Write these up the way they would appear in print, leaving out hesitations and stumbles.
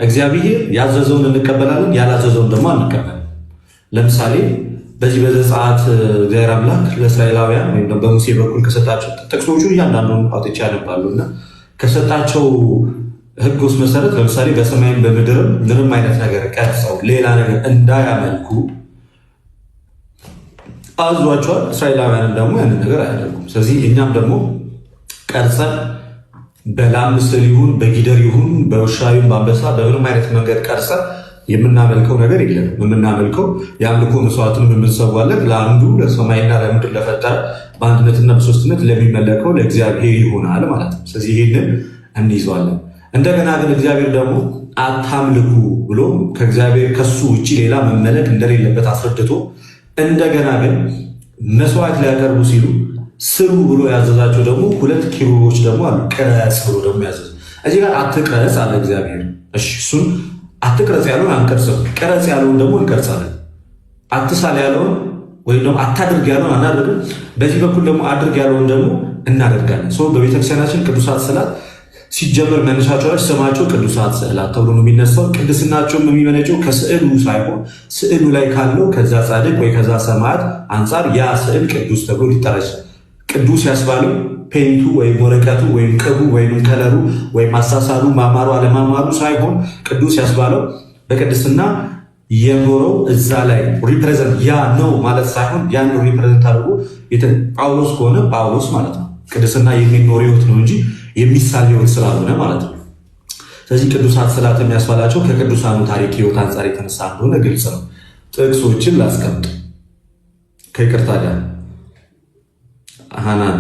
እግዚአብሔር ያዘዘውን እንቀበላለን፣ ያላዘዘውን ደግሞ አንቀበልም። ለምሳሌ በዚህ በዘጸአት እግዚአብሔር አምላክ ለእስራኤላውያን ወይም በሙሴ በኩል ከሰጣቸው ጥቅሶቹ እያንዳንዱን አውጥቼ ያነባሉና ከሰጣቸው ሕግ ውስጥ መሰረት ለምሳሌ በሰማይም በምድርም ምንም አይነት ነገር ቀርጸው ሌላ ነገር እንዳያመልኩ አዟቸዋል። እስራኤላውያንም ደግሞ ያንን ነገር አያደርጉም። ስለዚህ እኛም ደግሞ ቀርጸን በላም ምስል ይሁን በጊደር ይሁን በውሻ ይሁን በአንበሳ በምንም አይነት መንገድ ቀርጸን የምናመልከው ነገር የለም። የምናመልከው የአምልኮ መስዋዕትን የምንሰዋለን ለአንዱ ለሰማይና ለምድር ለፈጠረ በአንድነትና በሶስትነት ለሚመለከው ለእግዚአብሔር ይሆናል ማለት ነው። ስለዚህ ይህንን እንይዟለን። እንደገና ግን እግዚአብሔር ደግሞ አታምልኩ ብሎ ከእግዚአብሔር ከሱ ውጭ ሌላ መመለክ እንደሌለበት አስረድቶ እንደገና ግን መስዋዕት ሊያቀርቡ ሲሉ ስሩ ብሎ ያዘዛቸው ደግሞ 2 ኪሩቦች ደግሞ አሉ። ቅረጽ ብሎ ደግሞ ያዘዘ እዚህ ጋር አትቅረጽ አለ እግዚአብሔር። እሺ እሱን አትቅረጽ ያለውን አንቀርጽም፣ ቅረጽ ያለውን ደግሞ እንቀርጻለን። አትሳል ያለውን ወይም ደግሞ አታድርግ ያለውን አናደርግም። በዚህ በኩል ደግሞ አድርግ ያለውን ደግሞ እናደርጋለን። በቤተክርስቲያናችን ቅዱሳት ስዕላት ሲጀመር መነሻቸው ላይ ስማቸው ቅዱሳት ስዕላት ተብሎ ነው የሚነሳው። ቅድስናቸውም የሚመነጨው ከስዕሉ ሳይሆን ስዕሉ ላይ ካለው ከዛ ጻድቅ ወይ ከዛ ሰማዕት አንጻር ያ ስዕል ቅዱስ ተብሎ ሊጠራ ይችላል። ቅዱስ ያስባለው ፔንቱ ወይም ወረቀቱ ወይም ቅቡ ወይም ከለሩ ወይም አሳሳሉ ማማሩ አለማማሩ ሳይሆን ቅዱስ ያስባለው በቅድስና የኖረው እዛ ላይ ሪፕሬዘንት ያ ነው ማለት ሳይሆን ያን ሪፕሬዘንት አድርጎ ጳውሎስ ከሆነ ጳውሎስ ማለት ነው። ቅድስና የሚኖር ህይወት ነው እንጂ የሚሳል ህይወት ስላልሆነ ማለት ነው። ስለዚህ ቅዱሳት ስዕላት የሚያስባላቸው ከቅዱሳኑ ታሪክ ህይወት አንጻር የተነሳ እንደሆነ ግልጽ ነው። ጥቅሶችን ላስቀምጥ ከይቅርታ ጋር ሃናን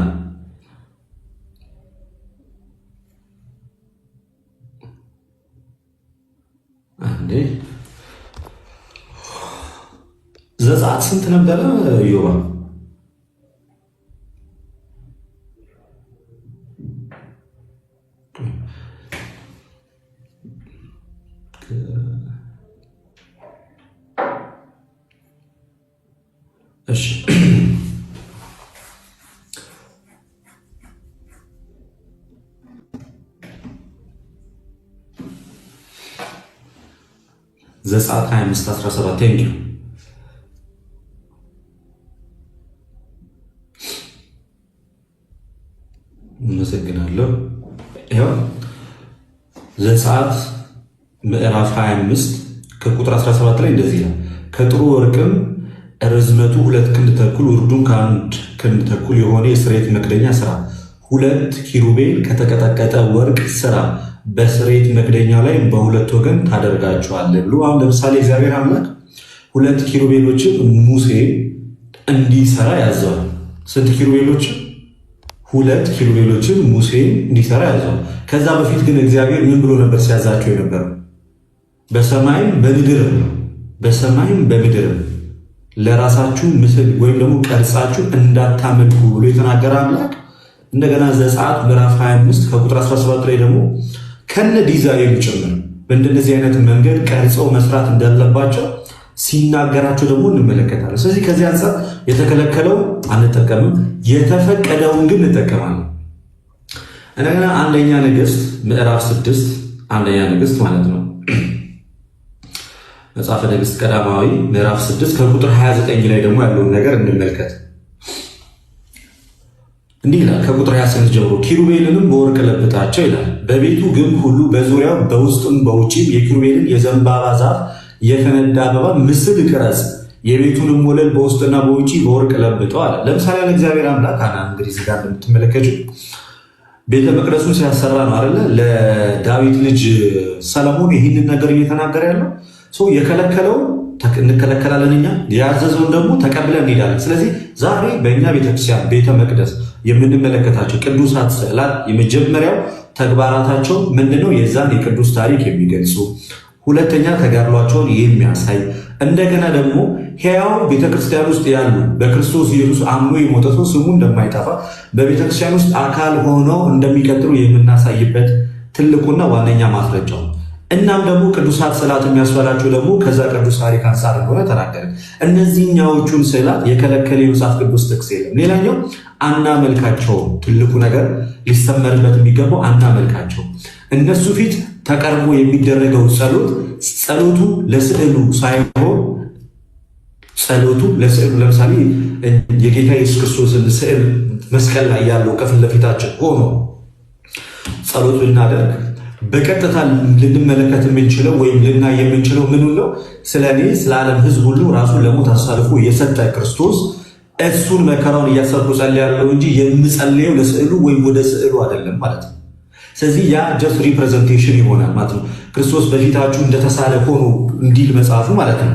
አንዴ ዘጸአት ስንት ነበረ ዮባ? እሺ ዘጸአት 25:17 ቴንኪው። አመሰግናለሁ። ይኸው ዘጸአት ምዕራፍ 25 ከቁጥር 17 ላይ እንደዚህ ነው። ከጥሩ ወርቅም ርዝመቱ 2 ክንድ ተኩል ወርዱም ከ1 ክንድ ተኩል የሆነ የስርየት መክደኛ ስራ፣ 2 ኪሩቤል ከተቀጠቀጠ ወርቅ ስራ፣ በስርየት መክደኛ ላይ በሁለት ወገን ታደርጋቸዋለህ ብሎ አሁን ለምሳሌ እግዚአብሔር አምላክ 2 ኪሩቤሎችን ሙሴ እንዲሰራ ያዘዋል። ስንት ኪሩቤሎችን? 2 ኪሩቤሎችን ሙሴ እንዲሰራ ያዘዋል። ከዛ በፊት ግን እግዚአብሔር ምን ብሎ ነበር ሲያዛቸው የነበረው? በሰማይም በምድርም ለራሳችሁ ምስል ወይም ደግሞ ቀርጻችሁ እንዳታመልኩ ብሎ የተናገረ አምላክ እንደገና ዘጸአት ምዕራፍ 25 ከቁጥር 17 ላይ ደግሞ ከነ ዲዛይኑ ጭምር በእንደዚህ አይነት መንገድ ቀርጸው መስራት እንዳለባቸው ሲናገራቸው ደግሞ እንመለከታለን። ስለዚህ ከዚህ አንጻር የተከለከለው አንጠቀምም፣ የተፈቀደውን ግን እንጠቀማለን። እንደገና አንደኛ ነገሥት ምዕራፍ 6 አንደኛ ነገሥት ማለት ነው መጽሐፈ ነገሥት ቀዳማዊ ምዕራፍ 6 ከቁጥር 29 ላይ ደግሞ ያለውን ነገር እንመልከት። እንዲህ ይላል ከቁጥር 28 ጀምሮ ኪሩቤልንም በወርቅ ለብጣቸው ይላል። በቤቱ ግንብ ሁሉ በዙሪያው በውስጥም በውጭም የኪሩቤልን የዘንባባ ዛፍ የፈነዳ አበባ ምስል ቅረጽ፣ የቤቱንም ወለል በውስጥና በውጭ በወርቅ ለብጠው አለ። ለምሳሌ እግዚአብሔር አምላክ እንግዲህ እዚህ ጋር እንደምትመለከቱ ቤተ መቅደሱን ሲያሰራ ነው አይደለ? ለዳዊት ልጅ ሰለሞን ይህንን ነገር እየተናገረ ያለው ሰው የከለከለው እንከለከላለን፣ እኛ ያዘዘውን ደግሞ ተቀብለን እንሄዳለን። ስለዚህ ዛሬ በእኛ ቤተክርስቲያን ቤተ መቅደስ የምንመለከታቸው ቅዱሳት ስዕላት የመጀመሪያው ተግባራታቸው ምንድነው? የዛን የቅዱስ ታሪክ የሚገልጹ፣ ሁለተኛ ተጋድሏቸውን የሚያሳይ፣ እንደገና ደግሞ ሕያው ቤተክርስቲያን ውስጥ ያሉ በክርስቶስ ኢየሱስ አምኖ የሞተ ሰው ስሙ እንደማይጠፋ በቤተክርስቲያን ውስጥ አካል ሆነው እንደሚቀጥሉ የምናሳይበት ትልቁና ዋነኛ ማስረጃው። እናም ደግሞ ቅዱሳት ስዕላት የሚያስፈላቸው ደግሞ ከዛ ቅዱስ ታሪክ አንጻር እንደሆነ ተናገረ። እነዚህኛዎቹን ስዕላት የከለከለ የመጽሐፍ ቅዱስ ጥቅስ የለም። ሌላኛው አናመልካቸው፣ ትልቁ ነገር ሊሰመርበት የሚገባው አናመልካቸው። እነሱ ፊት ተቀርቦ የሚደረገው ጸሎቱ ለስዕሉ ሳይሆን ጸሎቱ ለስዕሉ ለምሳሌ የጌታ ኢየሱስ ክርስቶስን ስዕል መስቀል ላይ ያለው ከፊት ለፊታችን ሆኖ ጸሎት ብናደርግ በቀጥታ ልንመለከት የምንችለው ወይም ልናይ የምንችለው ምን ነው? ስለኔ ስለ ዓለም ሕዝብ ሁሉ ራሱን ለሞት አሳልፎ የሰጠ ክርስቶስ እሱን መከራውን እያሰብኩ ጸልያለሁ እንጂ የምጸልየው ለስዕሉ ወይም ወደ ስዕሉ አይደለም ማለት ነው። ስለዚህ ያ ጀስት ሪፕሬዘንቴሽን ይሆናል ማለት ነው። ክርስቶስ በፊታችሁ እንደተሳለ ሆኖ እንዲል መጽሐፉ ማለት ነው።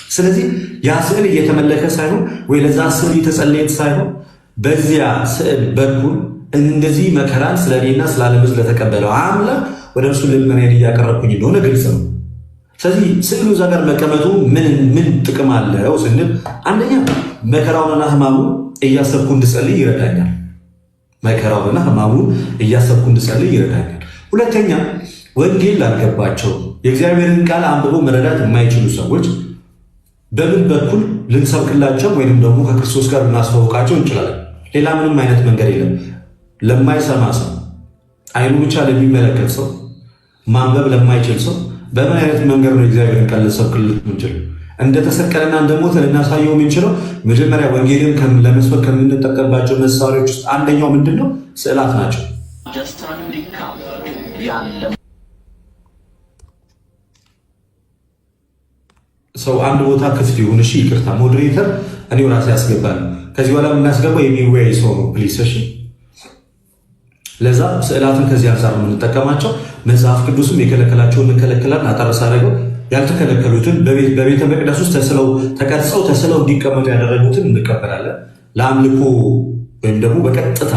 ስለዚህ ያ ስዕል እየተመለከ ሳይሆን ወይ ለዛ ስዕል የተጸለየ ሳይሆን በዚያ ስዕል በኩል እንደዚህ መከራን ስለኔና ስለ ዓለም ሕዝብ ለተቀበለው አምላክ ወደ እርሱ ልመናዬን እያቀረብኩኝ እንደሆነ ግልጽ ነው። ስለዚህ ስዕሉ እዛ ጋር መቀመጡ ምን ጥቅም አለው ስንል አንደኛ መከራውንና ሕማሙን እያሰብኩ እንድጸልይ ይረዳኛል። መከራውንና ሕማሙን እያሰብኩ እንድጸልይ ይረዳኛል። ሁለተኛ ወንጌል ላልገባቸው የእግዚአብሔርን ቃል አንብቦ መረዳት የማይችሉ ሰዎች በምን በኩል ልንሰብክላቸው ወይንም ደግሞ ከክርስቶስ ጋር ልናስተዋውቃቸው እንችላለን? ሌላ ምንም አይነት መንገድ የለም። ለማይሰማ ሰው፣ አይኑ ብቻ ለሚመለከት ሰው፣ ማንበብ ለማይችል ሰው በምን አይነት መንገድ ነው እግዚአብሔርን ቃል ልንሰብክለት የምንችለው? እንደተሰቀለና እንደሞተ ልናሳየው የምንችለው መጀመሪያ ወንጌልን ለመስበክ ከምንጠቀምባቸው መሳሪያዎች ውስጥ አንደኛው ምንድን ነው? ስዕላት ናቸው። ሰው አንድ ቦታ ክፍት ይሁን፣ እሺ ይቅርታ ሞዴሬተር እኔው ራሴ ያስገባል። ከዚህ በኋላ የምናስገባው የሚወያይ ሰው ነው ፕሊስ። እሺ ለዛ ስዕላትን ከዚህ አንጻር የምንጠቀማቸው መጽሐፍ ቅዱስም የከለከላቸውን እንከለከላለን። አጠርሳ አደረገው ያልተከለከሉትን በቤተ መቅደስ ውስጥ ተስለው እንዲቀመጡ ያደረጉትን እንቀበላለን። ለአምልኮ ወይም ደግሞ በቀጥታ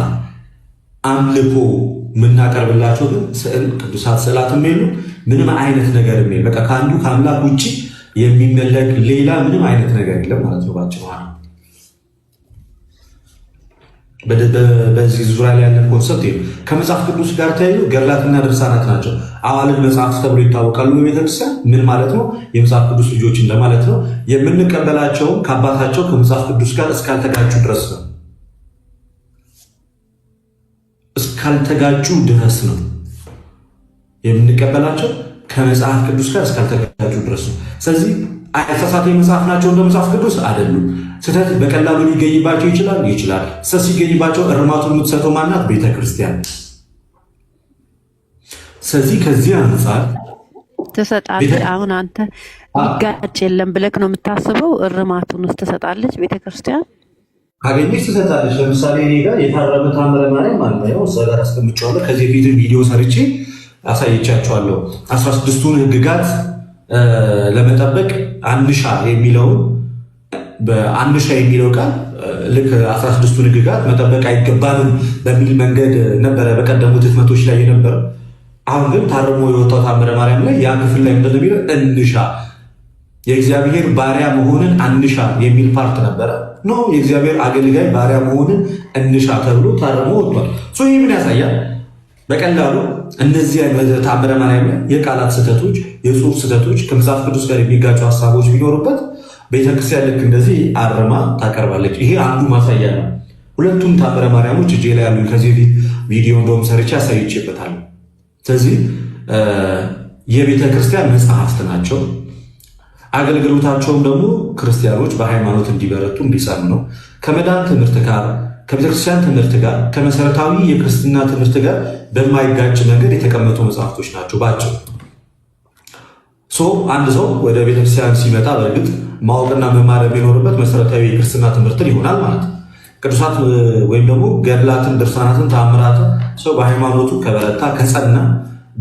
አምልኮ የምናቀርብላቸው ግን ስዕል ቅዱሳት ስዕላትም የሉ ምንም አይነት ነገር የለ። በቃ ከአንዱ ከአምላክ ውጭ የሚመለክ ሌላ ምንም አይነት ነገር የለም ማለት ነው ባጭሩ። በዚህ ዙሪያ ላይ ያለን ኮንሰፕት ከመጽሐፍ ቅዱስ ጋር ተያይዞ ገድላትና ድርሳናት ናቸው። አዋልድ መጽሐፍት ተብሎ ይታወቃሉ በቤተክርስቲያን። ምን ማለት ነው? የመጽሐፍ ቅዱስ ልጆች እንደማለት ነው። የምንቀበላቸውም ከአባታቸው ከመጽሐፍ ቅዱስ ጋር እስካልተጋጩ ድረስ ነው። እስካልተጋጩ ድረስ ነው የምንቀበላቸው ከመጽሐፍ ቅዱስ ጋር እስካልተጋጩ ድረስ ነው። ስለዚህ ተሳሳተ መጽሐፍ ናቸው እንደ መጽሐፍ ቅዱስ አይደሉም። ስህተት በቀላሉ ሊገኝባቸው ይችላል። ስህተት ሲገኝባቸው እርማቱን የምትሰጠው ማናት? ቤተክርስቲያን። ስለዚህ ከዚህ አንጻር ትሰጣለች። አሁን አንተ ይጋጭ የለም ብለክ ነው የምታስበው? እርማቱን ውስጥ ትሰጣለች ቤተክርስቲያን ካገኘች ትሰጣለች። ለምሳሌ እኔ ጋር የታረመ ታምረ ማርያም አለ። ያው እዛ ጋር አስቀምጫለሁ። ከዚህ ፊት ቪዲዮ ሰርቼ አሳይቻቸዋለሁ። 16ቱን ህግጋት ለመጠበቅ አንሻ የሚለውን በአንሻ የሚለው ቃል ልክ 16ቱን ህግጋት መጠበቅ አይገባንም በሚል መንገድ ነበረ በቀደሙት ህትመቶች ላይ የነበረው። አሁን ግን ታርሞ የወጣው ታምረ ማርያም ላይ ያ ክፍል ላይ ምንድን ነው የሚለው? እንሻ የእግዚአብሔር ባሪያ መሆንን አንሻ የሚል ፓርት ነበረ። ኖ የእግዚአብሔር አገልጋይ ባሪያ መሆንን እንሻ ተብሎ ታርሞ ወጥቷል። ይህ ምን ያሳያል? በቀላሉ እነዚህ ታምረ ማርያም ላይ የቃላት ስህተቶች፣ የጽሁፍ ስህተቶች ከመጽሐፍ ቅዱስ ጋር የሚጋጩ ሀሳቦች ቢኖሩበት ቤተክርስቲያን ልክ እንደዚህ አርማ ታቀርባለች። ይሄ አንዱ ማሳያ ነው። ሁለቱም ታምረ ማርያሞች እጄ ላይ ያሉ ከዚህ በፊት ቪዲዮ እንደውም ሰርቼ አሳይቼበታለሁ። ስለዚህ የቤተክርስቲያን መጽሐፍት ናቸው። አገልግሎታቸውም ደግሞ ክርስቲያኖች በሃይማኖት እንዲበረቱ እንዲጸኑ ነው። ከመዳን ትምህርት ጋር ከቤተክርስቲያን ትምህርት ጋር ከመሰረታዊ የክርስትና ትምህርት ጋር በማይጋጭ መንገድ የተቀመጡ መጽሐፍቶች ናቸው ባጭሩ። አንድ ሰው ወደ ቤተክርስቲያን ሲመጣ በእርግጥ ማወቅና መማር የሚኖርበት መሰረታዊ የክርስትና ትምህርትን ይሆናል ማለት ነው። ቅዱሳት ወይም ደግሞ ገድላትን፣ ድርሳናትን፣ ተአምራትን ሰው በሃይማኖቱ ከበረታ ከጸና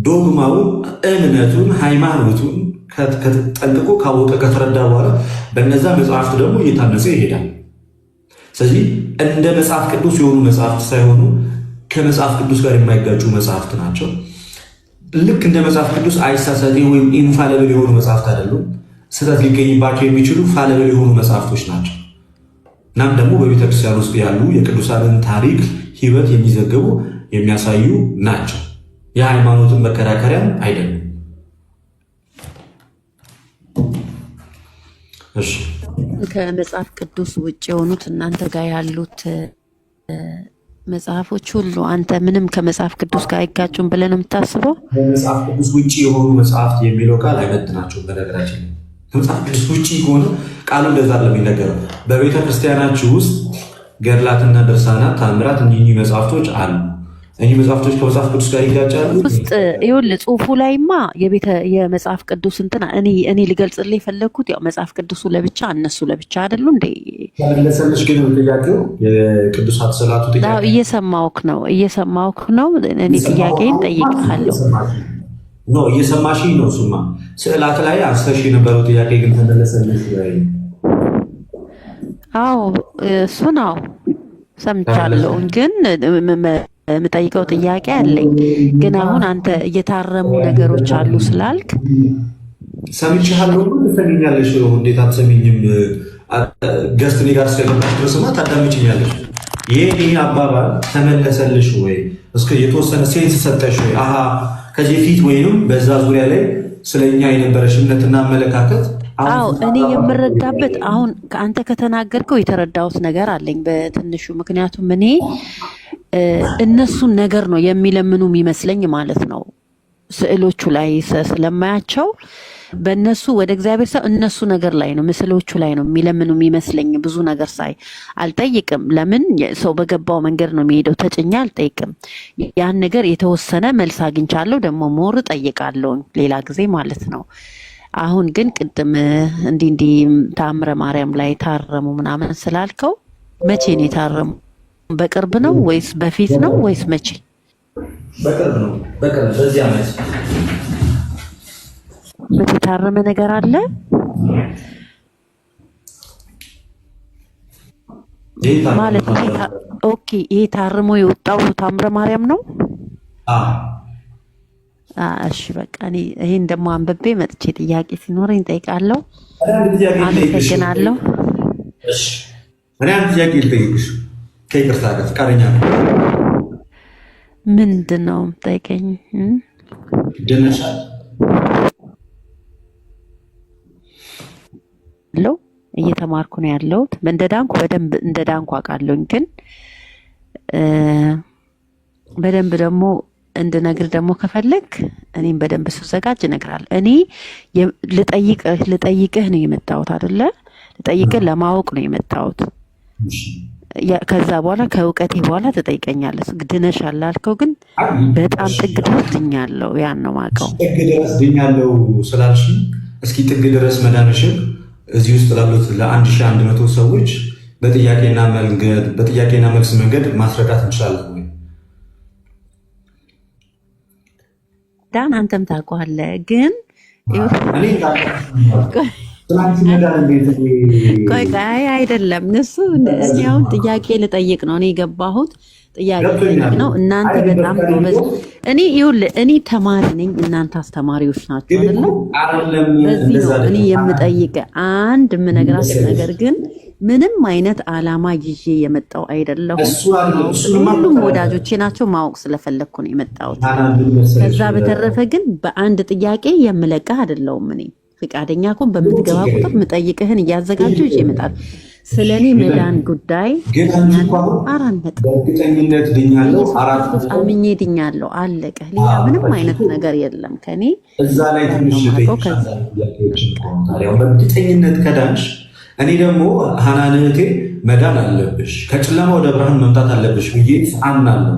ዶግማውን፣ እምነቱን፣ ሃይማኖቱን ጠንቅቆ ካወቀ ከተረዳ በኋላ በነዛ መጽሐፍት ደግሞ እየታነጸ ይሄዳል። ስለዚህ እንደ መጽሐፍ ቅዱስ የሆኑ መጽሐፍት ሳይሆኑ ከመጽሐፍ ቅዱስ ጋር የማይጋጩ መጽሐፍት ናቸው። ልክ እንደ መጽሐፍ ቅዱስ አይሳሳቴ ወይም ኢንፋለብል የሆኑ መጽሐፍት አይደሉም። ስህተት ሊገኝባቸው የሚችሉ ፋለብል የሆኑ መጽሐፍቶች ናቸው። እናም ደግሞ በቤተክርስቲያን ውስጥ ያሉ የቅዱሳንን ታሪክ ሕይወት የሚዘግቡ የሚያሳዩ ናቸው። የሃይማኖትን መከራከሪያም አይደሉም። ከመጽሐፍ ቅዱስ ውጭ የሆኑት እናንተ ጋር ያሉት መጽሐፎች ሁሉ አንተ ምንም ከመጽሐፍ ቅዱስ ጋር አይጋጩም ብለህ ነው የምታስበው? ከመጽሐፍ ቅዱስ ውጭ የሆኑ መጽሐፍት የሚለው ቃል አይመጥናቸውም። በነገራችን ላይ ከመጽሐፍ ቅዱስ ውጭ ከሆነ ቃሉ እንደዛ ለሚነገረው በቤተ ክርስቲያናችሁ ውስጥ ገድላትና ድርሳናት፣ ታምራት እኚህ መጽሐፍቶች አሉ። እኚህ መጽሐፍቶች ከመጽሐፍ ቅዱስ ጋር ይጋጫሉ ውስጥ ይኸውልህ፣ ጽሁፉ ላይማ የመጽሐፍ ቅዱስ እንትና እኔ ልገልጽልህ የፈለግኩት ያው መጽሐፍ ቅዱሱ ለብቻ እነሱ ለብቻ አይደሉ እንዴ? ተመለሰልሽ ግን ጥያቄው የቅዱሳት ስዕላቱ ጥያቄ እየሰማሁህ ነው። እኔ ጥያቄን ጠይቄሃለሁ። እየሰማሽኝ ነው። እሱማ ስዕላት ላይ አንስተሽ የነበረው ጥያቄ ግን ተመለሰልሽ ወይ? አዎ እሱ ነው ሰምቻለሁ ግን የምጠይቀው ጥያቄ አለኝ። ግን አሁን አንተ እየታረሙ ነገሮች አሉ ስላልክ ሰምቻለሁ። ትሰሚኛለሽ? እንዴት አትሰሚኝም? ገስት እኔ ጋር እስከገባሽ ድረስማ ታዳምጪኛለሽ። ይሄ አባባል ተመለሰልሽ ወይ? እስከ የተወሰነ ሴንስ ሰጠሽ ወይ? አሃ ከዚህ ፊት ወይም በዛ ዙሪያ ላይ ስለኛ የነበረሽ እምነትና አመለካከት አዎ እኔ የምረዳበት አሁን ከአንተ ከተናገርከው የተረዳሁት ነገር አለኝ በትንሹ። ምክንያቱም እኔ እነሱን ነገር ነው የሚለምኑ የሚመስለኝ ማለት ነው። ስዕሎቹ ላይ ስለማያቸው በእነሱ ወደ እግዚአብሔር ሰው እነሱ ነገር ላይ ነው ምስሎቹ ላይ ነው የሚለምኑ የሚመስለኝ። ብዙ ነገር ሳይ አልጠይቅም። ለምን ሰው በገባው መንገድ ነው የሚሄደው። ተጭኛ አልጠይቅም። ያን ነገር የተወሰነ መልስ አግኝቻለሁ። ደግሞ ሞር ጠይቃለሁ ሌላ ጊዜ ማለት ነው። አሁን ግን ቅድም እንዲህ ታምረ ማርያም ላይ ታረሙ ምናምን ስላልከው መቼ ነው የታረሙ? በቅርብ ነው ወይስ በፊት ነው ወይስ መቼ? በቅርብ ነው። በቅርብ በዚህ ዓመት የታረመ ነገር አለ ማለት ነው። ኦኬ ይሄ ታርሞ የወጣው ታምረ ማርያም ነው። እሺ በቃ እኔ ይሄን ደግሞ አንብቤ መጥቼ ጥያቄ ሲኖረኝ እጠይቃለሁ። አመሰግናለሁ። እሺ እኔ አንድ ጥያቄ ልጠይቅሽ ከይቅርታ ጋር ፈቃደኛ ነው? ምንድን ነው የምጠይቀኝ? ድነሻል? እየተማርኩ ነው ያለሁት። እንደዳንኩ በደንብ እንደዳንኩ አውቃለሁኝ። ግን በደንብ ደግሞ እንድነግር ደግሞ ከፈለግ እኔም በደንብ ስዘጋጅ እነግራለሁ። እኔ ልጠይቅህ ነው የመጣሁት አይደለ? ልጠይቅህ ለማወቅ ነው የመጣሁት። ከዛ በኋላ ከእውቀቴ በኋላ ትጠይቀኛለህ። ድነሻል ላልከው ግን በጣም ጥግ ድረስ ድኛለሁ። ያን ነው የማውቀው። ጥግ ድረስ ድኛለሁ ስላልሽ እስኪ ጥግ ድረስ መዳንሽን እዚህ ውስጥ ላሉት ለ1100 ሰዎች በጥያቄና መልስ መንገድ ማስረዳት እንችላለን ወይ? ዳን አንተም ታውቀዋለህ። ግን ቆይ አይደለም እሱ እኔ አሁን ጥያቄ ልጠይቅ ነው። እኔ የገባሁት ጥያቄ ልጠይቅ ነው። እናንተ በጣም ጎበዝ። እኔ ተማሪ ነኝ፣ እናንተ አስተማሪዎች ናቸው አይደለም? በዚህ ነው እኔ የምጠይቅ አንድ የምነግራችሁ ነገር ግን ምንም አይነት ዓላማ ይዤ የመጣው አይደለሁም። ሁሉም ወዳጆቼ ናቸው። ማወቅ ስለፈለግኩ ነው የመጣሁት። ከዛ በተረፈ ግን በአንድ ጥያቄ የምለቅህ አይደለሁም። እኔ ፈቃደኛ ኮን በምትገባ ቁጥር ምጠይቅህን እያዘጋጀሁ ይዤ እመጣለሁ። ስለኔ መዳን ጉዳይ በእርግጠኝነት ድኛለሁ። አምኜ ድኛለሁ። አለቀ። ሌላ ምንም አይነት ነገር የለም ከኔ እዛ ላይ ትንሽ በእርግጠኝነት ከዳንሽ እኔ ደግሞ ሀናን እህቴ መዳን አለብሽ፣ ከጨለማ ወደ ብርሃን መምጣት አለብሽ ብዬ አምናለሁ።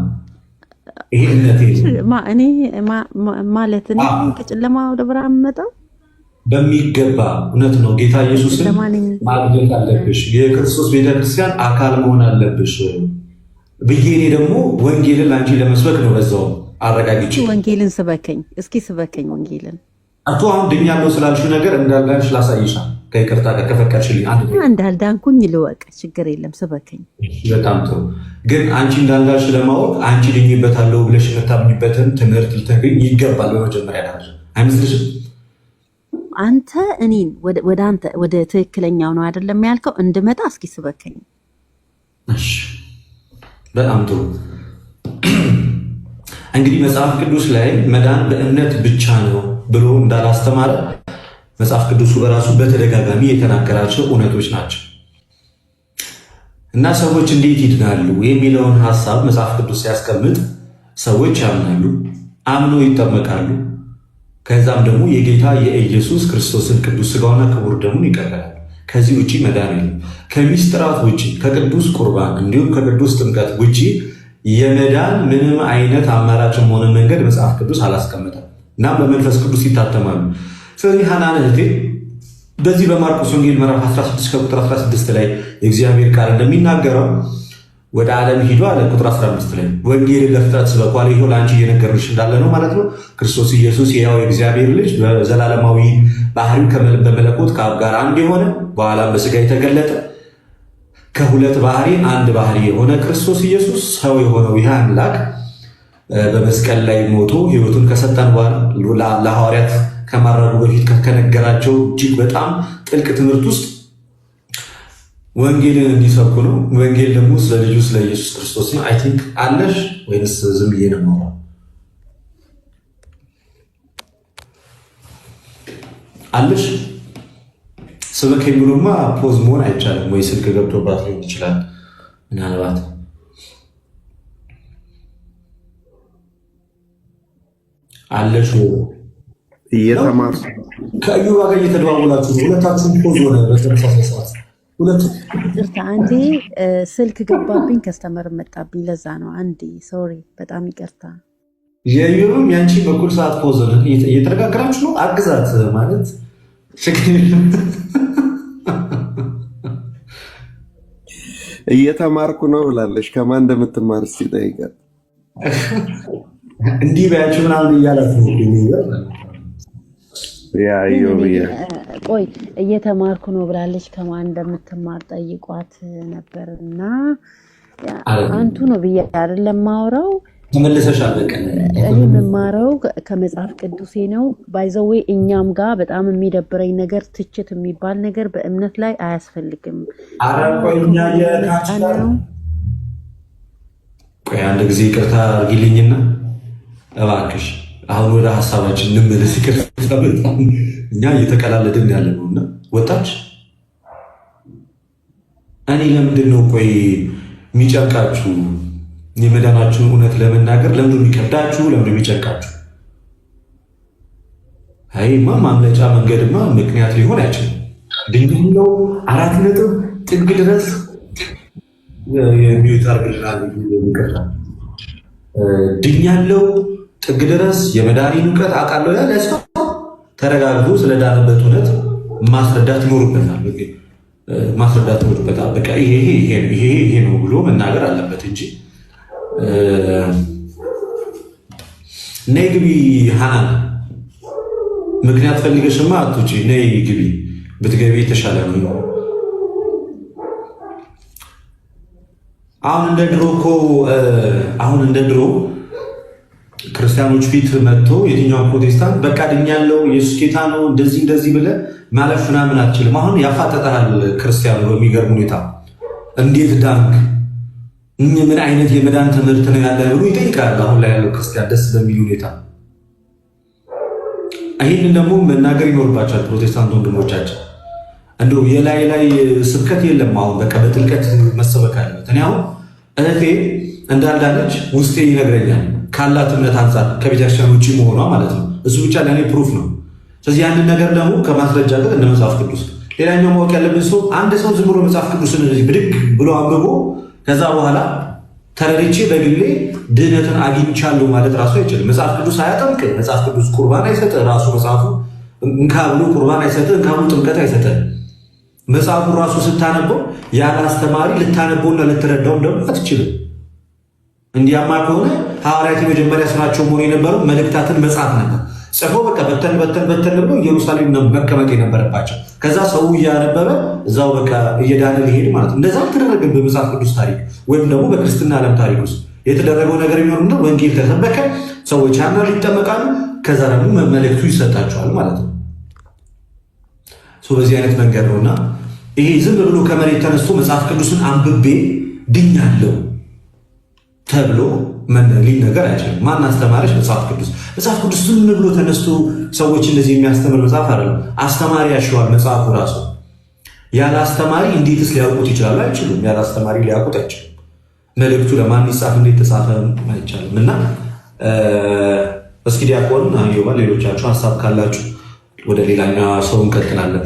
ይሄ እምነቴ እኔ ማለት እኔ ከጨለማ ወደ ብርሃን መጣው በሚገባ እውነት ነው። ጌታ ኢየሱስን ማግኘት አለብሽ፣ የክርስቶስ ቤተክርስቲያን አካል መሆን አለብሽ ብዬ እኔ ደግሞ ወንጌልን አንቺ ለመስበክ ነው። በዛው አረጋግጬ ወንጌልን ስበከኝ፣ እስኪ ስበከኝ ወንጌልን። አቶ አሁን ድኛለሁ ስላልሽው ነገር እንዳልዳንሽ ላሳይሻል። ከይቅርታ ጋር ከፈቀድሽልኝ እንዳልዳንኩኝ ልወቅ፣ ችግር የለም ስበከኝ። በጣም ጥሩ። ግን አንቺ እንዳልዳንሽ ለማወቅ አንቺ ድኝበታለሁ ብለሽ የምታምኝበትን ትምህርት ልታገኝ ይገባል። በመጀመሪያ ደረጃ አይመስልሽም? አንተ እኔን ወደ አንተ ወደ ትክክለኛው ነው አይደለም ያልከው እንድመጣ እስኪ ስበከኝ። እሺ በጣም ጥሩ። እንግዲህ መጽሐፍ ቅዱስ ላይ መዳን በእምነት ብቻ ነው ብሎ እንዳላስተማረ መጽሐፍ ቅዱሱ በራሱ በተደጋጋሚ የተናገራቸው እውነቶች ናቸው። እና ሰዎች እንዴት ይድናሉ የሚለውን ሐሳብ መጽሐፍ ቅዱስ ሲያስቀምጥ ሰዎች ያምናሉ፣ አምነው ይጠመቃሉ። ከዛም ደግሞ የጌታ የኢየሱስ ክርስቶስን ቅዱስ ሥጋውና ክቡር ደሙን ይቀበላሉ። ከዚህ ውጪ መዳን የለም። ከሚስጥራት ውጪ ከቅዱስ ቁርባን እንዲሁም ከቅዱስ ጥምቀት ውጪ የመዳን ምንም አይነት አማራጭም ሆነ መንገድ መጽሐፍ ቅዱስ አላስቀመጠም። እናም በመንፈስ ቅዱስ ይታተማሉ። ስለዚህ ሐናን እህቴ በዚህ በማርቆስ ወንጌል ምዕራፍ 16 ከቁጥር 16 ላይ የእግዚአብሔር ቃል እንደሚናገረው ወደ ዓለም ሂዱ አለ። ቁጥር 15 ላይ ወንጌልን ለፍጥረት ስበኩ አለ። ይኸው ለአንቺ እየነገርንሽ እንዳለ ነው ማለት ነው። ክርስቶስ ኢየሱስ የሕያው የእግዚአብሔር ልጅ በዘላለማዊ ባህሪው በመለኮት ከአብ ጋር አንድ የሆነ በኋላም በሥጋ የተገለጠ ከሁለት ባህሪ አንድ ባህሪ የሆነ ክርስቶስ ኢየሱስ ሰው የሆነው ይህ አምላክ በመስቀል ላይ ሞቶ ሕይወቱን ከሰጠን በኋላ ለሐዋርያት ከማድረጉ በፊት ከነገራቸው እጅግ በጣም ጥልቅ ትምህርት ውስጥ ወንጌልን እንዲሰብኩ ነው። ወንጌል ደግሞ ስለ ልጁ ስለ ኢየሱስ ክርስቶስ ነው። አይ ቲንክ አለሽ ወይንስ ዝም ብዬ ነው የማወራው? አለሽ ስበክ የሚሉማ ፖዝ መሆን አይቻልም ወይ ስልክ ገብቶባት ሊሆን ይችላል። ምናልባት አለሽ እየተማር ከእዩባ ጋር እየተደዋወላችሁ ሁለታችሁም ፖዝ ሆነ በተመሳሳይ ሰዓት ይቅርታ አንዴ ስልክ ገባብኝ፣ ከስተመር መጣብኝ። ለዛ ነው አንዴ ሶሪ፣ በጣም ይቅርታ። የዩም ያንቺ በኩል ሰዓት ፖዝ ሆነ እየተነጋገራችሁ ነው። አግዛት ማለት እየተማርኩ ነው ብላለች። ከማን እንደምትማር እስኪ ጠይቃት። እንዲህ በያችሁ ምናምን እያላት ነው። ቆይ እየተማርኩ ነው ብላለች። ከማን እንደምትማር ጠይቋት ነበር እና አንቱ ነው ብዬ አይደለም ማውራው። ተመልሰሻል። እኔ የምማረው ከመጽሐፍ ቅዱሴ ነው። ባይዘዌ እኛም ጋር በጣም የሚደብረኝ ነገር ትችት የሚባል ነገር በእምነት ላይ አያስፈልግም። ቆይ አንድ ጊዜ ይቅርታ አድርጊልኝና እባክሽ አሁን ወደ ሀሳባችን እንመለስ። ይቅርታ በጣም እኛ እየተቀላለድን ያለ ነው እና ወጣች። እኔ ለምንድን ነው ቆይ የሚጨንቃችሁ? የመዳናችሁን እውነት ለመናገር ለምንድን የሚከብዳችሁ? ለምንድን የሚጨንቃችሁ? አይማ ማምለጫ መንገድማ ምክንያት ሊሆን አይችልም። ድንግል ነው 4 ነጥብ ጥግ ድረስ የሚዩት አርግልናል። ይቅርታ ድኛለው ጥግ ድረስ የመዳኔን እውቀት አውቃለሁ ያለ ሰው ተረጋግቶ ስለዳነበት እውነት ማስረዳት ይኖርበታል። በቃ ይሄ ነው ብሎ መናገር አለበት እንጂ ነይ ግቢ ሐናን ምክንያት ፈልገሽማ አትውጪ። ነይ ግቢ፣ ብትገቢ የተሻለ ነው። አሁን እንደ ድሮ ክርስቲያኖች ፊት መጥቶ የትኛውን ፕሮቴስታንት በቃ ድኛለው ኢየሱስ ጌታ ነው እንደዚህ ብለህ ማለፍ ምናምን አትችልም። አሁን ያፋጠጠሃል ክርስቲያኑ በሚገርም ሁኔታ። እንዴት ዳንክ? ምን አይነት የመዳን ትምህርት ነው ያለ ብሎ ይጠይቃል። አሁን ላይ ያለው ክርስቲያን ደስ በሚል ሁኔታ ይህንን ደግሞ መናገር ይኖርባቸዋል ፕሮቴስታንት ወንድሞቻችን። እንደው የላይ ስብከት የለም። አሁን በቃ በጥልቀት መሰበክ አለበት። እኔ አሁን እህቴ እንዳልዳነች ውስጤ ይነግረኛል ካላት እምነት አንጻር ከቤተክርስቲያን ውጭ መሆኗ ማለት ነው። እሱ ብቻ ለእኔ ፕሩፍ ነው። ስለዚህ ያንን ነገር ደግሞ ከማስረጃ ጋር እንደ መጽሐፍ ቅዱስ ሌላኛው ማወቅ ያለብን ሰው አንድ ሰው ዝም ብሎ መጽሐፍ ቅዱስን ብድግ ብሎ አንብቦ ከዛ በኋላ ተረድቼ በግሌ ድህነትን አግኝቻለሁ ማለት ራሱ አይችልም። መጽሐፍ ቅዱስ አያጠምቅ። መጽሐፍ ቅዱስ ቁርባን አይሰጥ። ራሱ መጽሐፉ እንካ ብሎ ቁርባን አይሰጥ፣ እንካ ብሎ ጥምቀት አይሰጥ። መጽሐፉ ራሱ ስታነበው ያለ አስተማሪ ልታነበውና ልትረዳውም ደግሞ አትችልም። እንዲያማ ከሆነ ሐዋርያት የመጀመሪያ ስራቸው መሆን የነበረው መልእክታትን መጽሐፍ ነበር። ጽፎ በቃ በተን ብሎ ኢየሩሳሌም መቀመጥ የነበረባቸው። ከዛ ሰው እያነበበ እዛው በቃ እየዳነ ሊሄድ ማለት ነው። እንደዛ አልተደረገም በመጽሐፍ ቅዱስ ታሪክ ወይም ደግሞ በክርስትና ዓለም ታሪክ ውስጥ የተደረገው ነገር የሚሆን ነው። ወንጌል ተሰበከ፣ ሰዎች ያምናሉ፣ ይጠመቃሉ። ከዛ ደግሞ መልእክቱ ይሰጣቸዋል ማለት ነው። በዚህ አይነት መንገድ ነውና ይሄ ዝም ብሎ ከመሬት ተነስቶ መጽሐፍ ቅዱስን አንብቤ ድኛለሁ ተብሎ ሊነገር አይችልም። ማን አስተማረች? መጽሐፍ ቅዱስ። መጽሐፍ ቅዱስ ዝም ብሎ ተነስቶ ሰዎች እንደዚህ የሚያስተምር መጽሐፍ አይደለም። አስተማሪ ያሸዋል መጽሐፉ ራሱ። ያለ አስተማሪ እንዴትስ ሊያውቁት ይችላሉ? አይችሉም። ያለ አስተማሪ ሊያውቁት አይችሉም። መልእክቱ ለማን ይጻፍ እንዴት ተጻፈ አይቻልም። እና እስኪ ዲያቆን አዮባ ሌሎቻችሁ ሀሳብ ካላችሁ ወደ ሌላኛው ሰው እንቀጥላለን።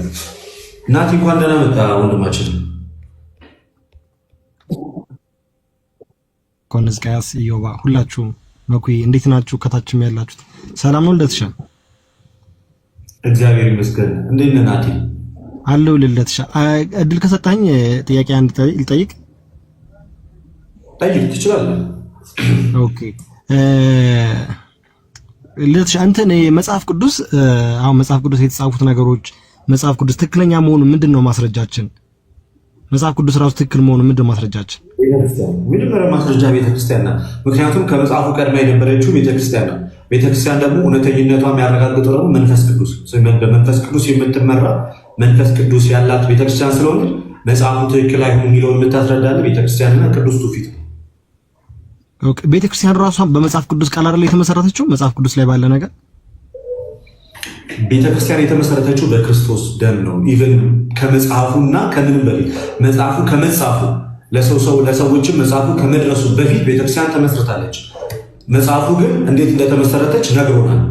ናቲ እንኳን ደህና መጣ ወንድማችን። ኮንስቃያስ ኢዮባ ሁላችሁም መኩይ እንዴት ናችሁ? ከታችም ያላችሁት ሰላም ነው? ለተሻ እግዚአብሔር ይመስገን። እንዴት ነህ ናቲ? አለው ለለተሻ እድል ከሰጣኝ ጥያቄ አንድ ልጠይቅ። ጠይቅ ትችላለህ። ኦኬ ለተሻ እንትን መጽሐፍ ቅዱስ አሁን መጽሐፍ ቅዱስ የተጻፉት ነገሮች መጽሐፍ ቅዱስ ትክክለኛ መሆኑ ምንድነው ማስረጃችን? መጽሐፍ ቅዱስ ራሱ ትክክል መሆኑ ምንድነው ማስረጃችን? ቤተክርስቲያን ምንድነው ማስረጃ? ቤተክርስቲያን ናት። ምክንያቱም ከመጽሐፉ ቀድማ የነበረችው ቤተክርስቲያን ናት። ቤተክርስቲያን ደግሞ እውነተኝነቷን የሚያረጋግጠው ደግሞ መንፈስ ቅዱስ በመንፈስ ቅዱስ የምትመራ መንፈስ ቅዱስ ያላት ቤተክርስቲያን ስለሆነ መጽሐፉ ትክክል አይሆን የሚለውን የምታስረዳለን ቤተክርስቲያንና ቅዱስ ትውፊት ነው። ኦኬ ቤተክርስቲያን ራሷን በመጽሐፍ ቅዱስ ቃል አይደል የተመሰረተችው? መጽሐፍ ቅዱስ ላይ ባለ ነገር ቤተክርስቲያን የተመሰረተችው በክርስቶስ ደም ነው። ኢቨን ከመጽሐፉና ከምንም በፊት መጽሐፉ ከመጻፉ ለሰዎችም መጽሐፉ ከመድረሱ በፊት ቤተክርስቲያን ተመስርታለች። መጽሐፉ ግን እንዴት እንደተመሰረተች ነግሮናል።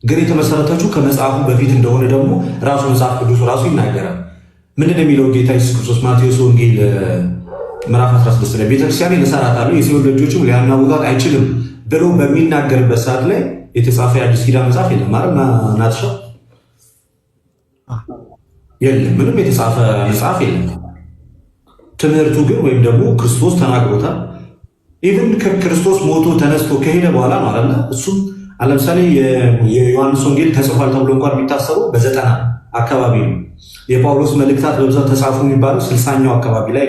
ግን የተመሰረተችው ከመጽሐፉ በፊት እንደሆነ ደግሞ ራሱ መጽሐፍ ቅዱስ ራሱ ይናገራል። ምንድን ነው የሚለው ጌታ ኢየሱስ ክርስቶስ ማቴዎስ ወንጌል ምዕራፍ 16 ላይ ቤተክርስቲያንን እሰራታለሁ የሲኦል ደጆችም ሊያናውጣት አይችልም ብሎ በሚናገርበት ሰዓት ላይ የተጻፈ የአዲስ ኪዳን መጽሐፍ የለም ማለት ናትሻ የለም። ምንም የተጻፈ መጽሐፍ የለም። ትምህርቱ ግን ወይም ደግሞ ክርስቶስ ተናግሮታል። ኢቭን ከክርስቶስ ሞቶ ተነስቶ ከሄደ በኋላ ነው አይደል? እሱም ለምሳሌ የዮሐንስ ወንጌል ተጽፏል ተብሎ እንኳን የሚታሰበው በ90 አካባቢ ነው። የጳውሎስ መልእክታት በብዛት ተጻፉ የሚባለው 60ኛው አካባቢ ላይ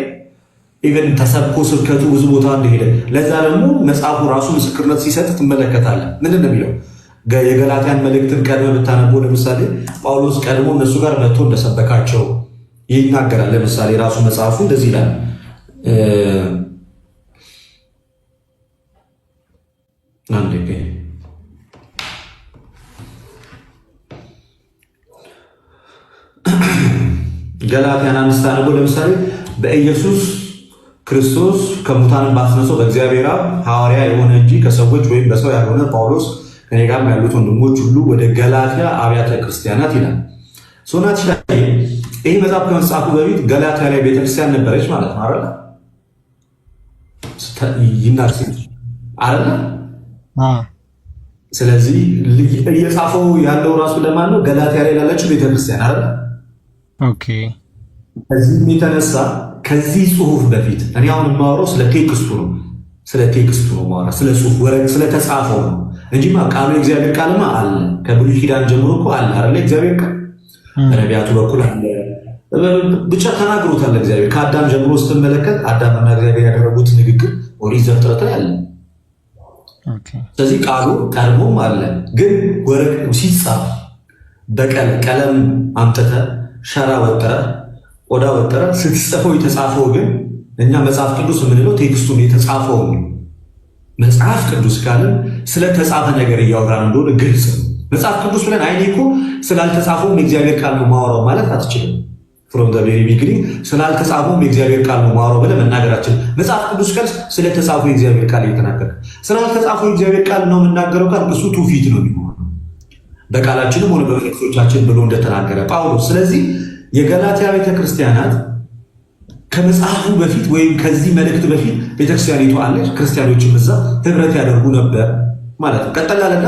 ኢቨን ተሰብኮ ስብከቱ ብዙ ቦታ እንደሄደ ለዛ ደግሞ መጽሐፉ ራሱ ምስክርነት ሲሰጥ ትመለከታለህ። ምንድን ነው የሚለው? የገላትያን መልእክትን ቀድመ ብታነበው ለምሳሌ ጳውሎስ ቀድሞ እነሱ ጋር መጥቶ እንደሰበካቸው ይናገራል። ለምሳሌ ራሱ መጽሐፉ እንደዚህ ይላል። ገላትያን አምስት አነበው ለምሳሌ በኢየሱስ ክርስቶስ ከሙታን ባስነሳው በእግዚአብሔር አብ ሐዋርያ የሆነ እንጂ ከሰዎች ወይም በሰው ያልሆነ ጳውሎስ ከኔ ጋር ያሉት ወንድሞች ሁሉ ወደ ገላትያ አብያተ ክርስቲያናት ይላል። ሶናት ይህ መጽሐፍ ከመጻፉ በፊት ገላትያ ላይ ቤተክርስቲያን ነበረች ማለት ነው አይደል? ይናርሲ አይደል? ስለዚህ እየጻፈው ያለው ራሱ ለማን ነው? ገላትያ ላይ ላለችው ቤተክርስቲያን አይደል? ኦኬ። ከዚህም የተነሳ ከዚህ ጽሁፍ በፊት እኔ አሁን የማወራው ስለ ቴክስቱ ነው። ስለ ቴክስቱ ነው የማወራው፣ ስለ ጽሁፍ ወረቅ ስለተጻፈው ነው እንጂማ ቃሉ የእግዚአብሔር ቃልማ አለ። ከብሉይ ኪዳን ጀምሮ እኮ አለ አይደል? እግዚአብሔር ቃል በነቢያቱ በኩል አለ። ብቻ ተናግሮታል እግዚአብሔር። ከአዳም ጀምሮ ስትመለከት አዳምና እግዚአብሔር ያደረጉት ንግግር ኦሪት ዘፍጥረት ላይ አለ። ስለዚህ ቃሉ ቀድሞም አለ። ግን ወረቅ ሲጻፍ ቀለም አምጥተ ሸራ ወጥረ ቆዳ ወጥረ ስትጽፈው የተጻፈው ግን እኛ መጽሐፍ ቅዱስ የምንለው ቴክስቱን የተጻፈው መጽሐፍ ቅዱስ ካልን ስለተጻፈ ነገር እያወራን እንደሆነ ግልጽ ነው። መጽሐፍ ቅዱስ ብለን አይኔ እኮ ስላልተጻፈውም የእግዚአብሔር ቃል ነው ማወራው ማለት አትችልም። ፍሮም ዘ ቬሪ ቢግኒንግ ስላልተጻፈውም የእግዚአብሔር ቃል ነው ማወራው ብለን መናገራችን። መጽሐፍ ቅዱስ ካል ስለተጻፈው የእግዚአብሔር ቃል እየተናገረ ስላልተጻፈው የእግዚአብሔር ቃል ነው የምናገረው ካል እሱ ትውፊት ነው የሚሆነው በቃላችንም ሆነ በመልእክቶቻችን ብሎ እንደተናገረ ጳውሎስ። ስለዚህ የገላትያ ቤተክርስቲያናት ከመጽሐፉ በፊት ወይም ከዚህ መልእክት በፊት ቤተክርስቲያኒቱ አለች። ክርስቲያኖችም እዛ ህብረት ያደርጉ ነበር ማለት ነው። ቀጠላለና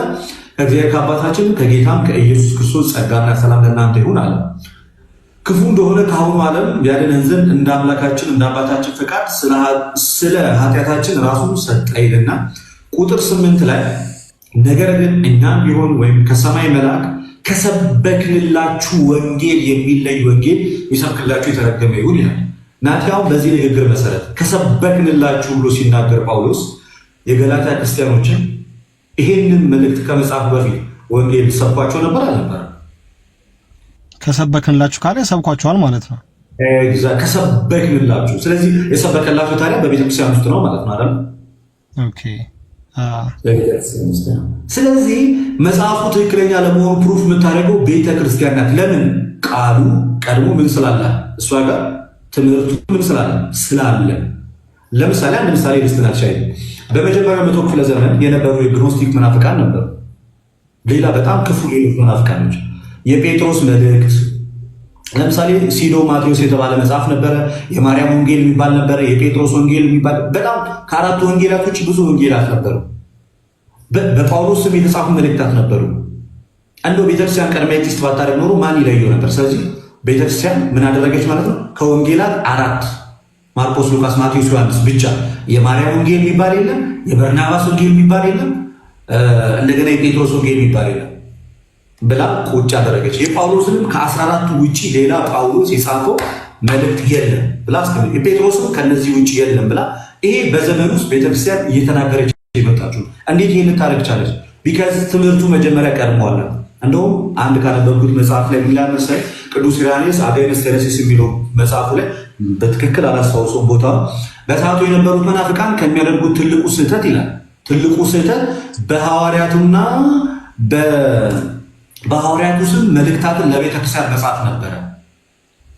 ከእግዚአብሔር ከአባታችን ከጌታም ከኢየሱስ ክርስቶስ ጸጋና ሰላም ለእናንተ ይሁን አለ። ክፉ እንደሆነ ከአሁኑ ዓለም ያድነን ዘንድ እንደ አምላካችን እንደ አባታችን ፈቃድ ስለ ኃጢአታችን ራሱን ሰጠ ይልና ቁጥር 8 ላይ ነገር ግን እኛም ቢሆን ወይም ከሰማይ መልአክ ከሰበክንላችሁ ወንጌል የሚለይ ወንጌል ይሰብክላችሁ የተረገመ ይሁን ይላል። ናቲያው በዚህ ንግግር መሰረት ከሰበክንላችሁ ብሎ ሲናገር ጳውሎስ የገላትያ ክርስቲያኖችን ይሄንን መልእክት ከመጻፉ በፊት ወንጌል ሰብኳቸው ነበር አልነበረ? ከሰበክንላችሁ ካለ ሰብኳቸዋል ማለት ነው። ከሰበክንላችሁ። ስለዚህ የሰበከላችሁ ታዲያ በቤተክርስቲያን ውስጥ ነው ማለት ነው አይደል? ኦኬ። ስለዚህ መጽሐፉ ትክክለኛ ለመሆኑ ፕሩፍ የምታደርገው ቤተክርስቲያን ናት። ለምን? ቃሉ ቀድሞ ምን ስላለ እሷ ጋር ትምህርቱ ምን ስላለ። ለምሳሌ አንድ ምሳሌ ልስጥናት ሻይ። በመጀመሪያው መቶ ክፍለ ዘመን የነበሩ የግኖስቲክ መናፍቃን ነበሩ። ሌላ በጣም ክፉ ሌሎች መናፍቃኖች የጴጥሮስ መልእክት ለምሳሌ ሲዶ ማቴዎስ የተባለ መጽሐፍ ነበረ። የማርያም ወንጌል የሚባል ነበረ። የጴጥሮስ ወንጌል የሚባል በጣም ከአራቱ ወንጌላቶች ብዙ ወንጌላት ነበሩ። በጳውሎስ ስም የተጻፉ መልእክታት ነበሩ። እንደው ቤተክርስቲያን ቀድማ ኤግዚስት ባታደርግ ኖሮ ማን ይለየው ነበር? ስለዚህ ቤተክርስቲያን ምን አደረገች ማለት ነው? ከወንጌላት አራት ማርቆስ፣ ሉቃስ፣ ማቴዎስ፣ ዮሐንስ ብቻ የማርያም ወንጌል የሚባል የለም፣ የበርናባስ ወንጌል የሚባል የለም፣ እንደገና የጴጥሮስ ወንጌል የሚባል የለም ብላ ቁጭ አደረገች። የጳውሎስንም ከ14ቱ ውጪ ሌላ ጳውሎስ የጻፈው መልእክት የለም ብላ አስቀምጥ። የጴጥሮስም ከነዚህ ውጪ የለም ብላ ይሄ በዘመን ውስጥ ቤተክርስቲያን እየተናገረች የመጣችው። እንዴት ይሄን ልታደርግ ቻለች? ቢካዝ ትምህርቱ መጀመሪያ ቀድሟል። እንደውም አንድ ካነበብኩት መጽሐፍ ላይ የሚላል መሰለኝ ቅዱስ ኢራኔስ አጋይነስ ቴረሲስ የሚለው መጽሐፉ ላይ በትክክል አላስታውሰውም ቦታ በሰዓቱ የነበሩት መናፍቃን ከሚያደርጉት ትልቁ ስህተት ይላል። ትልቁ ስህተት በሐዋርያቱና በሐዋርያቱ ስም መልእክታትን ለቤተክርስቲያን መጻፍ ነበረ።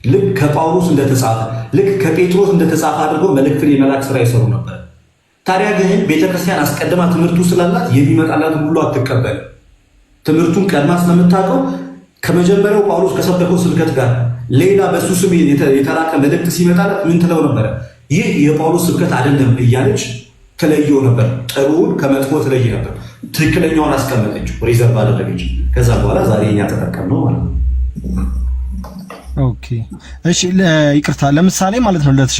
ልክ ከጳውሎስ እንደተጻፈ ልክ ከጴጥሮስ እንደተጻፈ አድርገው መልእክትን የመላክ ስራ ይሰሩ ነበር። ታዲያ ግን ቤተክርስቲያን አስቀድማ ትምህርቱ ስላላት የሚመጣላትን ሁሉ አትቀበል። ትምህርቱን ቀድማ ስለምታውቀው ከመጀመሪያው ጳውሎስ ከሰበከው ስብከት ጋር ሌላ በሱ ስም የተላከ መልእክት ሲመጣላት ምን ትለው ነበረ? ይህ የጳውሎስ ስብከት አይደለም እያለች ትለየው ነበር። ጥሩውን ከመጥፎ ትለይ ነበር። ትክክለኛውን አስቀመጠችው፣ ሪዘርቭ አደረገች። ከዛ በኋላ ዛሬ እኛ ተጠቀምነው ማለት ነው። ኦኬ እሺ፣ ይቅርታ ለምሳሌ ማለት ነው ለተሻ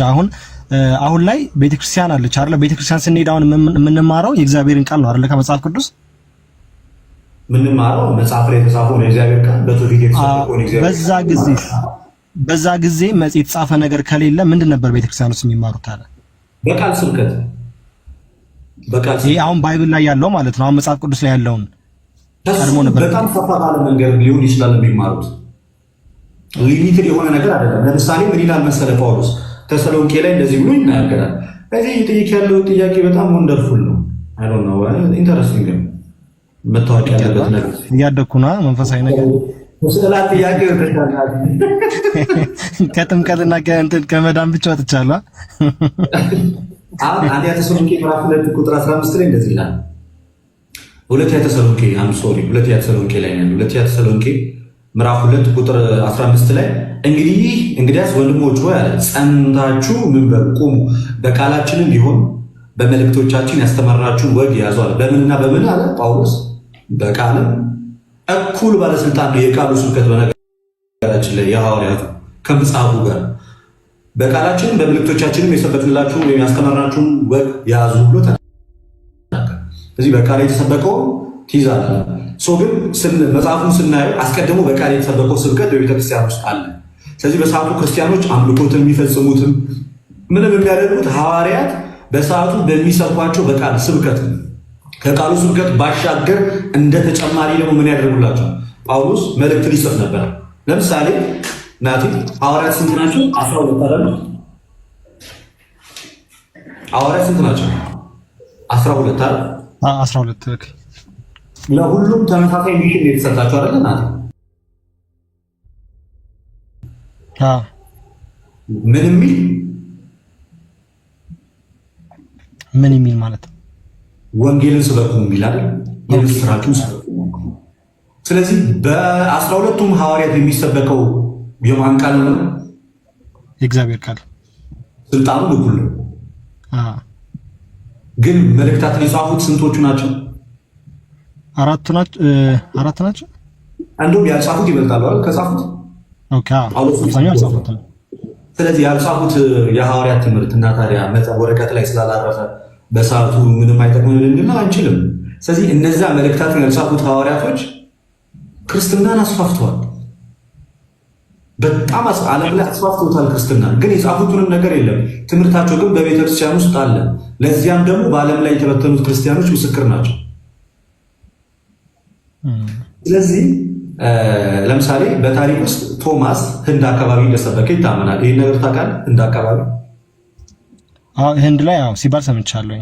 አሁን ላይ ቤተክርስቲያን አለች አይደል? ቤተክርስቲያን ስንሄድ አሁን የምንማረው የእግዚአብሔርን ቃል ነው አይደል? ከመጽሐፍ ቅዱስ የምንማረው መጽሐፍ ላይ የተጻፈው የእግዚአብሔር ቃል በትውፊት የተጻፈው የእግዚአብሔር በዛ ጊዜ የተጻፈ ነገር ከሌለ ምንድን ነበር ቤተክርስቲያን ውስጥ የሚማሩት አለ? በቃል ስብከት። ይሄ አሁን ባይብል ላይ ያለው ማለት ነው። አሁን መጽሐፍ ቅዱስ ላይ ያለውን ቀድሞ ነበር። በጣም ሰፋ ባለ መንገድ ሊሆን ይችላል የሚማሩት። ሊሚትድ የሆነ ነገር አይደለም። ለምሳሌ ምን ይላል መሰለ ጳውሎስ ተሰሎንቄ ላይ እንደዚህ ብሎ ይናገራል። እዚህ ጥያቄ ያለው ጥያቄ በጣም ወንደርፉል ነው። አይ ዶንት ኖ ኢንተረስቲንግ ነው። መታወቅ ያለበት ነገር እያደኩና መንፈሳዊ ነገር ስላት ጥያቄ ወጥቷል። ከጥምቀትና ከመዳን ብቻ ወጥቻለሁ። አንደኛ ተሰሎንቄ ምዕራፍ 2 ቁጥር 15 ላይ እንደዚህ ይላል። ሁለተኛ ተሰሎንቄ ላይ ነው። ሁለተኛ ተሰሎንቄ ምዕራፍ 2 ቁጥር 15 ላይ እንግዲያስ ወንድሞች ሆይ አለ ጸንታችሁ ምን በሉ ቁሙ፣ በቃላችንም ቢሆን በመልእክቶቻችን ያስተማርናችሁን ወግ ያዙ አለ። በምንና በምን አለ ጳውሎስ? በቃልም እኩል ባለስልጣን ነው የቃሉ ስብከት። በነገራችን ላይ የሐዋርያቱ ከመጽሐፉ ጋር በቃላችንም በመልእክቶቻችንም የሰበክንላችሁን ወይም ያስተማርናችሁን ወግ ያዙ ብሎ ተናገረ። ስለዚህ በቃል የተሰበከው ትይዛለህ። ግን መጽሐፉን ስናየው አስቀድሞ በቃል የተሰበከው ስብከት በቤተክርስቲያን ውስጥ አለ። ስለዚህ በሰዓቱ ክርስቲያኖች አምልኮትን የሚፈጽሙትም ምንም የሚያደርጉት ሐዋርያት በሰዓቱ በሚሰብኳቸው በቃል ስብከት ነው። ከቃሉ ስብከት ባሻገር እንደ ተጨማሪ ደግሞ ምን ያደርጉላቸው? ጳውሎስ መልእክትን ይጽፍ ነበር። ለምሳሌ ናቲ ሐዋርያት ስንት ናቸው? 12 አይደል? ሐዋርያት ስንት ናቸው? 12 አይደል? 12 ኦኬ። ለሁሉም ተመሳሳይ ሚሽን የተሰጣቸው አይደል? ናቲ ምን የሚል ማለት ነው? ወንጌልን ስበኩ የሚል አይደል? የምስራቹን ስበኩ። ስለዚህ በ12ቱም ሐዋርያት የሚሰበከው የማን ቃል ነው? የእግዚአብሔር ቃል። ስልጣኑ እኩል ነው። ግን መልእክታትን የጻፉት ስንቶቹ ናቸው? አራት ናቸው። እንደውም ያልጻፉት ይበልጣሉ አይደል ከጻፉት? ኦኬ አብዛኛው አልጻፉትም። ስለዚህ ያልጻፉት የሐዋርያት ትምህርት እና ታዲያ ወረቀት ላይ ስላላረፈ በሰዓቱ ምንም አይጠቅምም ልንል አንችልም። ስለዚህ እነዛ መልእክታትን ያልጻፉት ሐዋርያቶች ክርስትናን አስፋፍተዋል። በጣም ዓለም ላይ አስፋፍተውታል ክርስትና። ግን የጻፉትንም ነገር የለም። ትምህርታቸው ግን በቤተክርስቲያን ውስጥ አለ። ለዚያም ደግሞ በዓለም ላይ የተበተኑት ክርስቲያኖች ምስክር ናቸው። ስለዚህ ለምሳሌ በታሪክ ውስጥ ቶማስ ህንድ አካባቢ እንደሰበከ ይታመናል። ይህን ነገር ታውቃለህ? ህንድ አካባቢ ህንድ ላይ ሲባል ሰምቻለሁ።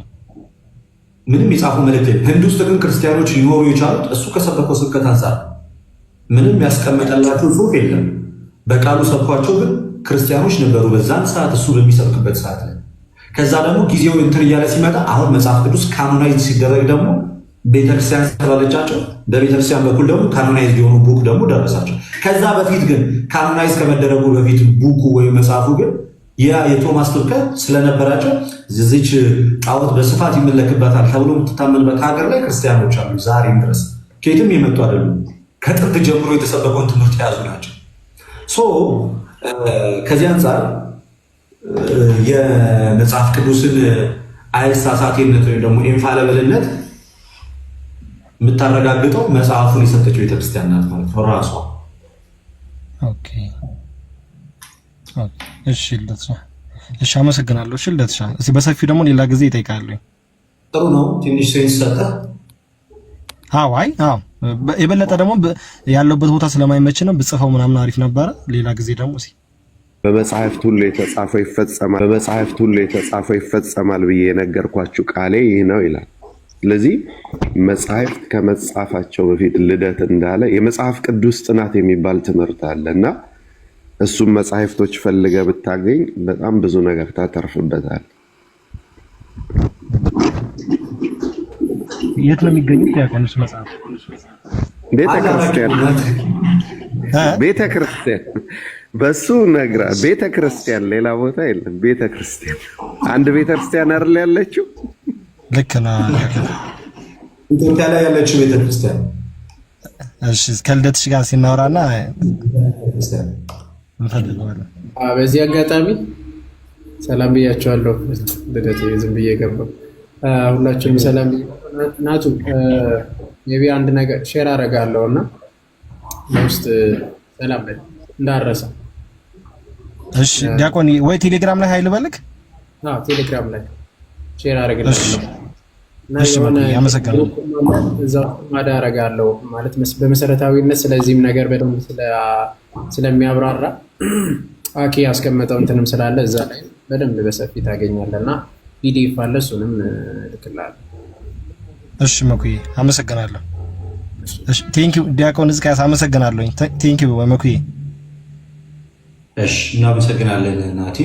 ምንም የጻፈው መልእክት የለም። ህንድ ውስጥ ግን ክርስቲያኖች ሊኖሩ የቻሉት እሱ ከሰበከው ስብከት አንጻር ምንም ያስቀመጠላቸው ጽሑፍ የለም። በቃሉ ሰብኳቸው ግን ክርስቲያኖች ነበሩ በዛን ሰዓት እሱ በሚሰብክበት ሰዓት ላይ። ከዛ ደግሞ ጊዜው እንትን እያለ ሲመጣ አሁን መጽሐፍ ቅዱስ ካኖናይዝ ሲደረግ ደግሞ ቤተክርስቲያን ስለባለቻቸው በቤተክርስቲያን በኩል ደግሞ ካኖናይዝ የሆኑ ቡክ ደግሞ ደረሳቸው። ከዛ በፊት ግን ካኖናይዝ ከመደረጉ በፊት ቡኩ ወይም መጽሐፉ ግን ያ የቶማስ ስብከት ስለነበራቸው እዚች ጣዖት በስፋት ይመለክባታል ተብሎ የምትታመንበት ሀገር ላይ ክርስቲያኖች አሉ ዛሬም ድረስ። ከየትም የመጡ አይደሉም። ከጥንት ጀምሮ የተሰበከውን ትምህርት የያዙ ናቸው። ከዚህ አንጻር የመጽሐፍ ቅዱስን አይሳሳቴነት ወይም ደግሞ ኢንፋሊብልነት የምታረጋግጠው መጽሐፉን የሰጠችው ቤተክርስቲያን ናት ማለት ነው ራሷ። ኦኬ እሺ ልደትሻ፣ እሺ አመሰግናለሁ። እሺ ልደትሻ፣ እስኪ በሰፊው ደግሞ ሌላ ጊዜ ይጠይቃለሁ። ጥሩ ነው። ትንሽ ሴንስ ሰጠ። አዎ የበለጠ ደግሞ ያለበት ቦታ ስለማይመች ነው ብጽፈው ምናምን አሪፍ ነበረ። ሌላ ጊዜ ደግሞ እስኪ በመጽሐፍት ሁሉ የተጻፈው ይፈጸማል፣ በመጽሐፍት ሁሉ የተጻፈው ይፈጸማል ብዬ የነገርኳችሁ ቃሌ ይህ ነው ይላል። ስለዚህ መጽሐፍት ከመጻፋቸው በፊት ልደት እንዳለ የመጽሐፍ ቅዱስ ጥናት የሚባል ትምህርት አለ እና እሱም መጽሐፍቶች ፈልገህ ብታገኝ በጣም ብዙ ነገር ታተርፍበታል። የት ነው የሚገኙት? ያቆንስ መጽሐፍ ቤተክርስቲያን በሱ ነግራ ቤተክርስቲያን ሌላ ቦታ የለም። ቤተክርስቲያን አንድ ቤተክርስቲያን አይደል ያለችው? ልክ ነው። ኢትዮጵያ ላይ ያለችው ቤተክርስቲያን። እሺ ከልደትሽ ጋር ሲናወራና በዚህ አጋጣሚ ሰላም ብያቸዋለሁ። ልደት ዝም ብዬ ገባሁ። ሁላችሁም ሰላም ናቱ። ሜቢ አንድ ነገር ሼር አደርጋለሁ እና ለውስጥ ሰላም ላይ እንዳረሳ። እሺ ዲያቆን ወይ ቴሌግራም ላይ ኃይል በልክ። ቴሌግራም ላይ ሼር አደርግልሃለሁ። እሺ አመሰግናለሁ። እዛው ማዳ አደርጋለሁ ማለት በመሰረታዊነት ስለዚህም ነገር በደንብ ስለሚያብራራ አኪ ያስቀመጠው እንትንም ስላለ እዛ ላይ በደንብ በሰፊ ታገኛለና ፒዲኤፍ አለ፣ እሱንም ልክልሃለሁ። እሺ መኩዬ አመሰግናለሁ። እሺ ቴንክ ዩ ዲያቆን ሕዝቅያስ አመሰግናለሁ። ቴንክ ዩ መኩዬ። እሺ እናመሰግናለን ናቲ።